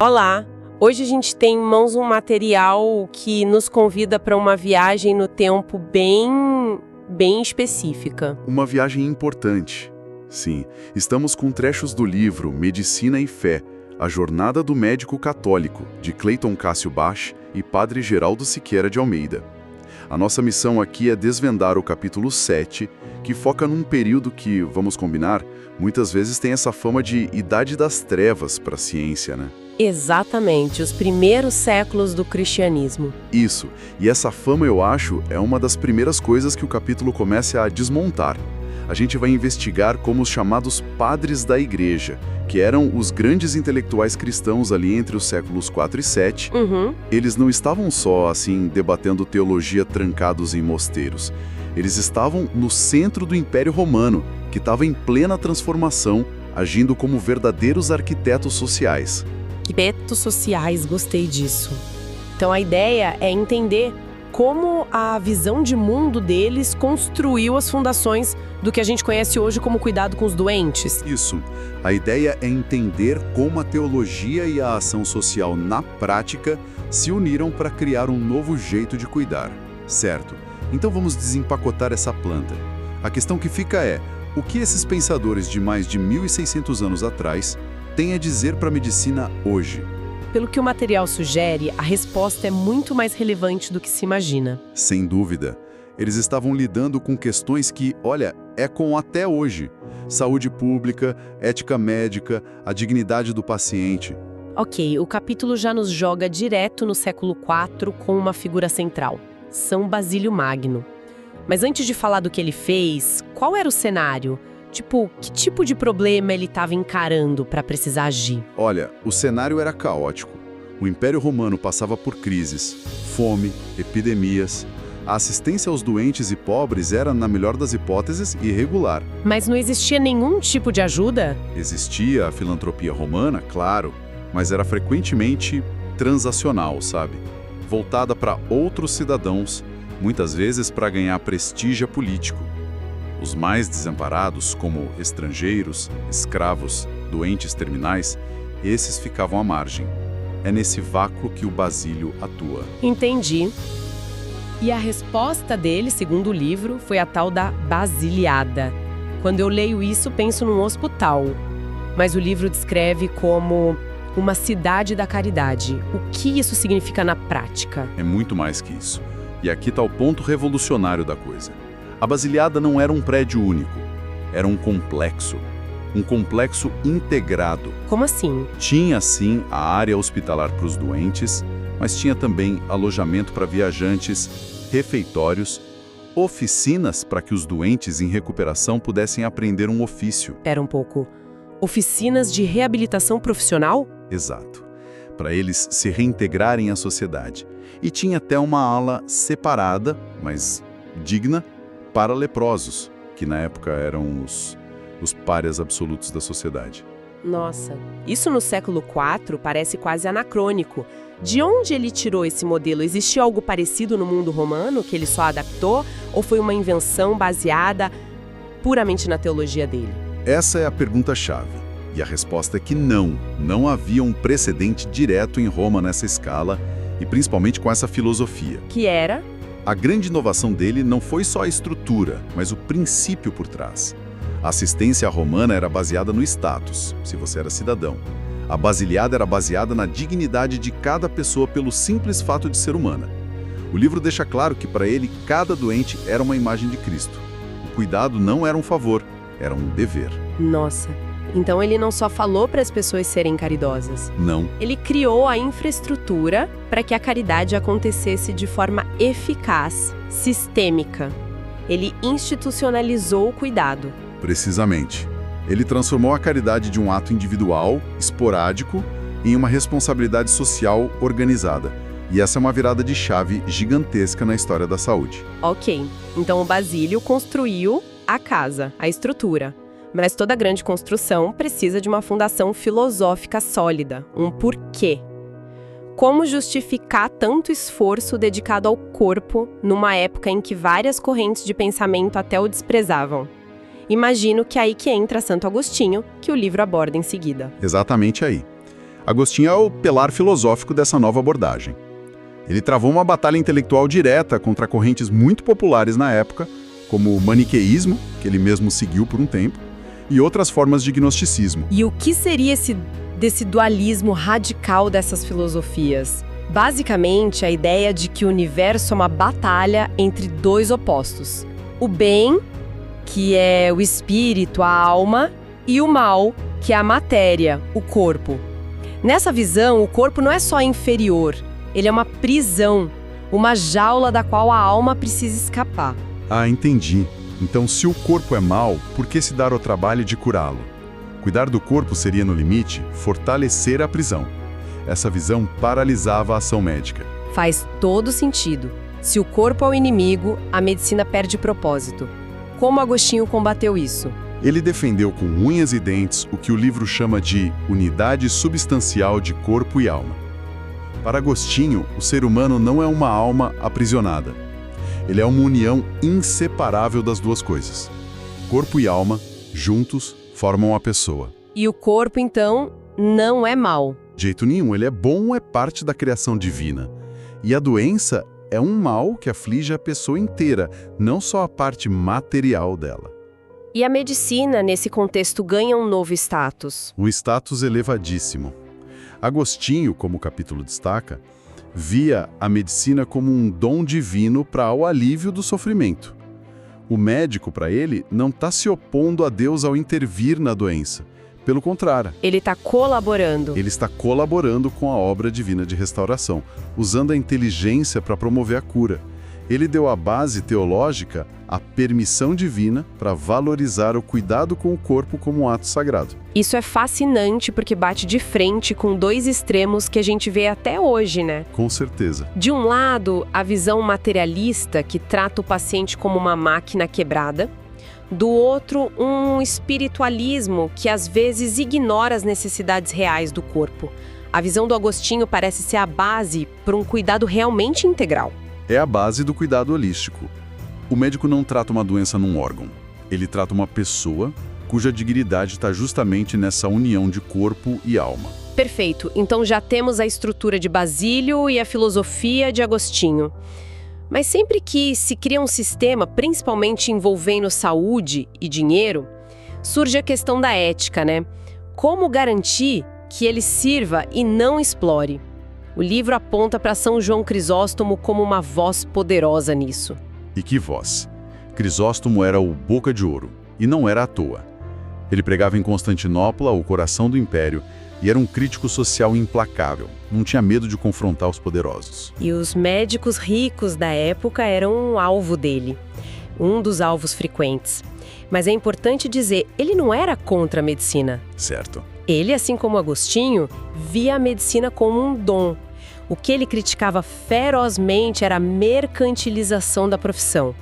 Olá! Hoje a gente tem em mãos um material que nos convida para uma viagem no tempo bem específica. Uma viagem importante. Sim, estamos com trechos do livro Medicina e Fé, A Jornada do Médico Católico, de Cleiton Cássio Bach e Padre Geraldo Siqueira de Almeida. A nossa missão aqui é desvendar o capítulo 7, que foca num período que, vamos combinar, muitas vezes tem essa fama de Idade das Trevas para a ciência, né? Exatamente, os primeiros séculos do cristianismo. Isso, e essa fama, eu acho, é uma das primeiras coisas que o capítulo começa a desmontar. A gente vai investigar como os chamados padres da igreja, que eram os grandes intelectuais cristãos ali entre os séculos 4 e 7, eles não estavam só, assim, debatendo teologia trancados em mosteiros. Eles estavam no centro do Império Romano, que estava em plena transformação, agindo como verdadeiros arquitetos sociais. Arquitetos sociais, gostei disso. Então a ideia é entender como a visão de mundo deles construiu as fundações do que a gente conhece hoje como cuidado com os doentes. Isso. A ideia é entender como a teologia e a ação social na prática se uniram para criar um novo jeito de cuidar. Certo. Então vamos desempacotar essa planta. A questão que fica é, o que esses pensadores de mais de 1.600 anos atrás têm a dizer para a medicina hoje? Pelo que o material sugere, a resposta é muito mais relevante do que se imagina. Sem dúvida. Eles estavam lidando com questões que, olha, ecoam até hoje. Saúde pública, ética médica, a dignidade do paciente. Ok, o capítulo já nos joga direto no século IV com uma figura central, São Basílio Magno. Mas antes de falar do que ele fez, qual era o cenário? Que tipo de problema ele estava encarando para precisar agir? Olha, o cenário era caótico. O Império Romano passava por crises, fome, epidemias. A assistência aos doentes e pobres era, na melhor das hipóteses, irregular. Mas não existia nenhum tipo de ajuda? Existia a filantropia romana, claro, mas era frequentemente transacional, sabe? Voltada para outros cidadãos, muitas vezes para ganhar prestígio político. Os mais desamparados, como estrangeiros, escravos, doentes terminais, esses ficavam à margem. É nesse vácuo que o Basílio atua. Entendi. E a resposta dele, segundo o livro, foi a tal da basiliada. Quando eu leio isso, penso num hospital. Mas o livro descreve como uma cidade da caridade. O que isso significa na prática? É muito mais que isso. E aqui está o ponto revolucionário da coisa. A Basiliada não era um prédio único, era um complexo integrado. Como assim? Tinha, sim, a área hospitalar para os doentes, mas tinha também alojamento para viajantes, refeitórios, oficinas para que os doentes em recuperação pudessem aprender um ofício. Espera um pouco. Oficinas de reabilitação profissional? Exato. Para eles se reintegrarem à sociedade. E tinha até uma ala separada, mas digna, para leprosos, que na época eram os párias absolutos da sociedade. Nossa, isso no século IV parece quase anacrônico. De onde ele tirou esse modelo? Existia algo parecido no mundo romano que ele só adaptou? Ou foi uma invenção baseada puramente na teologia dele? Essa é a pergunta-chave. E a resposta é que não havia um precedente direto em Roma nessa escala, e principalmente com essa filosofia. Que era? A grande inovação dele não foi só a estrutura, mas o princípio por trás. A assistência romana era baseada no status, se você era cidadão. A basiliada era baseada na dignidade de cada pessoa pelo simples fato de ser humana. O livro deixa claro que para ele, cada doente era uma imagem de Cristo. O cuidado não era um favor, era um dever. Nossa, então ele não só falou para as pessoas serem caridosas. Não. Ele criou a infraestrutura para que a caridade acontecesse de forma eficaz, sistêmica. Ele institucionalizou o cuidado. Precisamente. Ele transformou a caridade de um ato individual, esporádico, em uma responsabilidade social organizada. E essa é uma virada de chave gigantesca na história da saúde. Ok, então o Basílio construiu a casa, a estrutura. Mas toda grande construção precisa de uma fundação filosófica sólida, um porquê. Como justificar tanto esforço dedicado ao corpo numa época em que várias correntes de pensamento até o desprezavam? Imagino que é aí que entra Santo Agostinho, que o livro aborda em seguida. Exatamente aí. Agostinho é o pilar filosófico dessa nova abordagem. Ele travou uma batalha intelectual direta contra correntes muito populares na época, como o maniqueísmo, que ele mesmo seguiu por um tempo, e outras formas de gnosticismo. E o que seria desse dualismo radical dessas filosofias? Basicamente, a ideia de que o universo é uma batalha entre dois opostos. O bem, que é o espírito, a alma, e o mal, que é a matéria, o corpo. Nessa visão, o corpo não é só inferior, ele é uma prisão, uma jaula da qual a alma precisa escapar. Ah, entendi. Então, se o corpo é mau, por que se dar o trabalho de curá-lo? Cuidar do corpo seria, no limite, fortalecer a prisão. Essa visão paralisava a ação médica. Faz todo sentido. Se o corpo é o inimigo, a medicina perde propósito. Como Agostinho combateu isso? Ele defendeu com unhas e dentes o que o livro chama de unidade substancial de corpo e alma. Para Agostinho, o ser humano não é uma alma aprisionada. Ele é uma união inseparável das duas coisas. Corpo e alma, juntos, formam a pessoa. E o corpo, então, não é mau. De jeito nenhum, ele é bom, é parte da criação divina. E a doença é um mal que aflige a pessoa inteira, não só a parte material dela. E a medicina, nesse contexto, ganha um novo status. Um status elevadíssimo. Agostinho, como o capítulo destaca, via a medicina como um dom divino para o alívio do sofrimento. O médico, para ele, não está se opondo a Deus ao intervir na doença. Pelo contrário. Ele está colaborando. Ele está colaborando com a obra divina de restauração, usando a inteligência para promover a cura. Ele deu a base teológica, a permissão divina, para valorizar o cuidado com o corpo como um ato sagrado. Isso é fascinante porque bate de frente com dois extremos que a gente vê até hoje, né? Com certeza. De um lado, a visão materialista que trata o paciente como uma máquina quebrada. Do outro, um espiritualismo que às vezes ignora as necessidades reais do corpo. A visão do Agostinho parece ser a base para um cuidado realmente integral. É a base do cuidado holístico. O médico não trata uma doença num órgão. Ele trata uma pessoa cuja dignidade está justamente nessa união de corpo e alma. Perfeito. Então já temos a estrutura de Basílio e a filosofia de Agostinho. Mas sempre que se cria um sistema, principalmente envolvendo saúde e dinheiro, surge a questão da ética, né? Como garantir que ele sirva e não explore? O livro aponta para São João Crisóstomo como uma voz poderosa nisso. E que voz! Crisóstomo era o boca de ouro, e não era à toa. Ele pregava em Constantinopla, o coração do império, e era um crítico social implacável. Não tinha medo de confrontar os poderosos. E os médicos ricos da época eram um alvo dele, um dos alvos frequentes. Mas é importante dizer, ele não era contra a medicina. Certo. Ele, assim como Agostinho, via a medicina como um dom. O que ele criticava ferozmente era a mercantilização da profissão.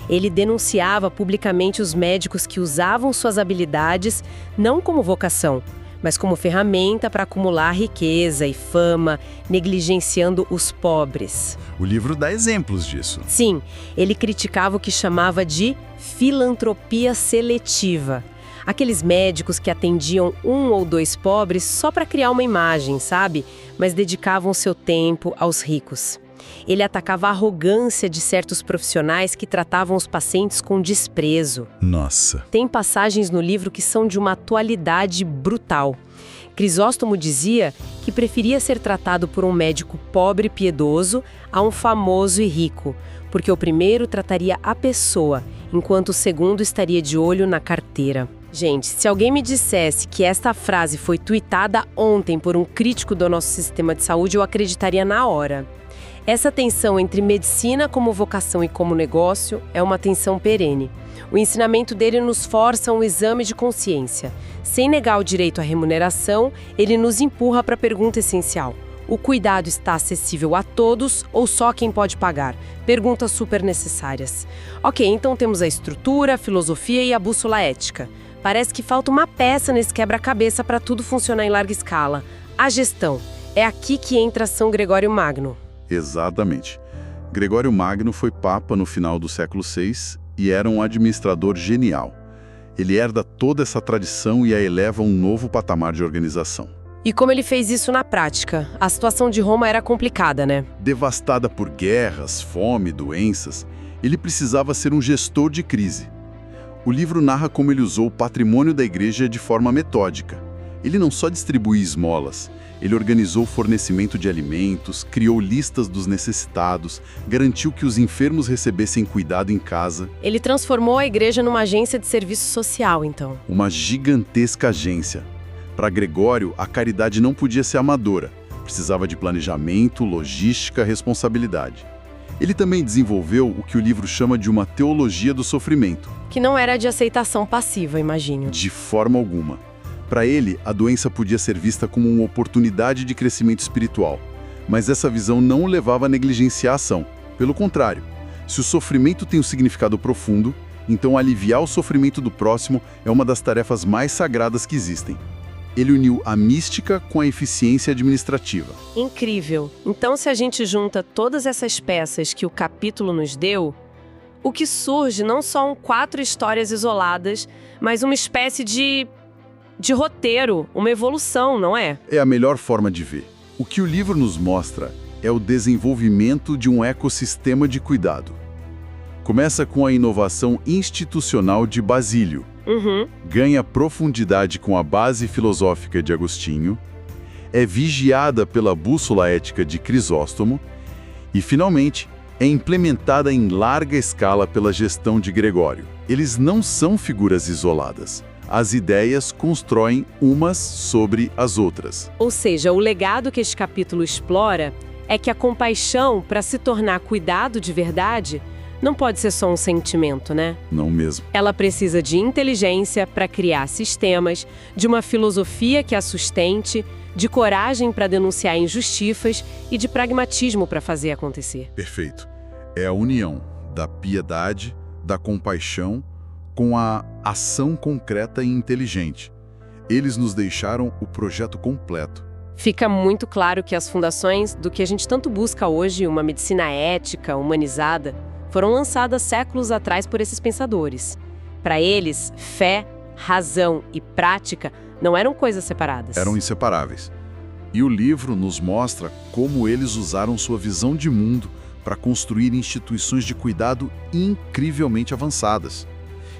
Ele denunciava publicamente os médicos que usavam suas habilidades não como vocação, mas como ferramenta para acumular riqueza e fama, negligenciando os pobres. O livro dá exemplos disso. Sim, ele criticava o que chamava de filantropia seletiva. Aqueles médicos que atendiam um ou dois pobres só para criar uma imagem, sabe? Mas dedicavam seu tempo aos ricos. Ele atacava a arrogância de certos profissionais que tratavam os pacientes com desprezo. Nossa! Tem passagens no livro que são de uma atualidade brutal. Crisóstomo dizia que preferia ser tratado por um médico pobre e piedoso a um famoso e rico, porque o primeiro trataria a pessoa, enquanto o segundo estaria de olho na carteira. Gente, se alguém me dissesse que esta frase foi tuitada ontem por um crítico do nosso sistema de saúde, eu acreditaria na hora. Essa tensão entre medicina como vocação e como negócio é uma tensão perene. O ensinamento dele nos força um exame de consciência. Sem negar o direito à remuneração, ele nos empurra para a pergunta essencial. O cuidado está acessível a todos ou só a quem pode pagar? Perguntas super necessárias. Ok, então temos a estrutura, a filosofia e a bússola ética. Parece que falta uma peça nesse quebra-cabeça para tudo funcionar em larga escala. A gestão. É aqui que entra São Gregório Magno. Exatamente. Gregório Magno foi papa no final do século VI e era um administrador genial. Ele herda toda essa tradição e a eleva a um novo patamar de organização. E como ele fez isso na prática? A situação de Roma era complicada, né? Devastada por guerras, fome, doenças, ele precisava ser um gestor de crise. O livro narra como ele usou o patrimônio da igreja de forma metódica. Ele não só distribuía esmolas, ele organizou o fornecimento de alimentos, criou listas dos necessitados, garantiu que os enfermos recebessem cuidado em casa. Ele transformou a igreja numa agência de serviço social, então. Uma gigantesca agência. Para Gregório, a caridade não podia ser amadora. Precisava de planejamento, logística, responsabilidade. Ele também desenvolveu o que o livro chama de uma teologia do sofrimento. Que não era de aceitação passiva, imagino. De forma alguma. Para ele, a doença podia ser vista como uma oportunidade de crescimento espiritual. Mas essa visão não o levava a negligenciar a ação. Pelo contrário, se o sofrimento tem um significado profundo, então aliviar o sofrimento do próximo é uma das tarefas mais sagradas que existem. Ele uniu a mística com a eficiência administrativa. Incrível. Então, se a gente junta todas essas peças que o capítulo nos deu, o que surge não são 4 histórias isoladas, mas uma espécie de roteiro, uma evolução, não é? É a melhor forma de ver. O que o livro nos mostra é o desenvolvimento de um ecossistema de cuidado. Começa com a inovação institucional de Basílio. Ganha profundidade com a base filosófica de Agostinho, é vigiada pela bússola ética de Crisóstomo e, finalmente, é implementada em larga escala pela gestão de Gregório. Eles não são figuras isoladas. As ideias constroem umas sobre as outras. Ou seja, o legado que este capítulo explora é que a compaixão, para se tornar cuidado de verdade, não pode ser só um sentimento, né? Não mesmo. Ela precisa de inteligência para criar sistemas, de uma filosofia que a sustente, de coragem para denunciar injustiças e de pragmatismo para fazer acontecer. Perfeito. É a união da piedade, da compaixão, com a ação concreta e inteligente. Eles nos deixaram o projeto completo. Fica muito claro que as fundações do que a gente tanto busca hoje, uma medicina ética, humanizada, foram lançadas séculos atrás por esses pensadores. Para eles, fé, razão e prática não eram coisas separadas. Eram inseparáveis. E o livro nos mostra como eles usaram sua visão de mundo para construir instituições de cuidado incrivelmente avançadas.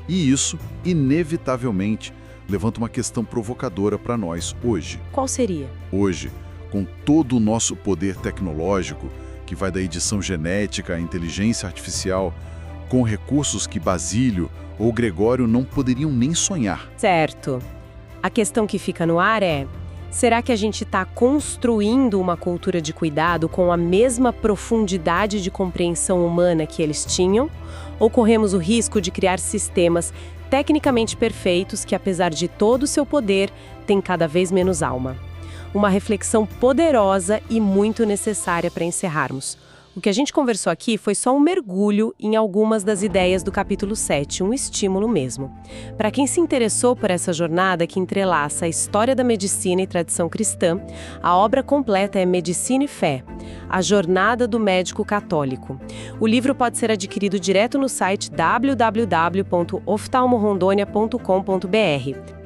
E isso, inevitavelmente, levanta uma questão provocadora para nós hoje. Qual seria? Hoje, com todo o nosso poder tecnológico, que vai da edição genética à inteligência artificial, com recursos que Basílio ou Gregório não poderiam nem sonhar. Certo. A questão que fica no ar é: será que a gente está construindo uma cultura de cuidado com a mesma profundidade de compreensão humana que eles tinham? Ou corremos o risco de criar sistemas tecnicamente perfeitos que, apesar de todo o seu poder, têm cada vez menos alma? Uma reflexão poderosa e muito necessária para encerrarmos. O que a gente conversou aqui foi só um mergulho em algumas das ideias do capítulo 7, um estímulo mesmo. Para quem se interessou por essa jornada que entrelaça a história da medicina e tradição cristã, a obra completa é Medicina e Fé, a jornada do médico católico. O livro pode ser adquirido direto no site www.oftalmorondônia.com.br.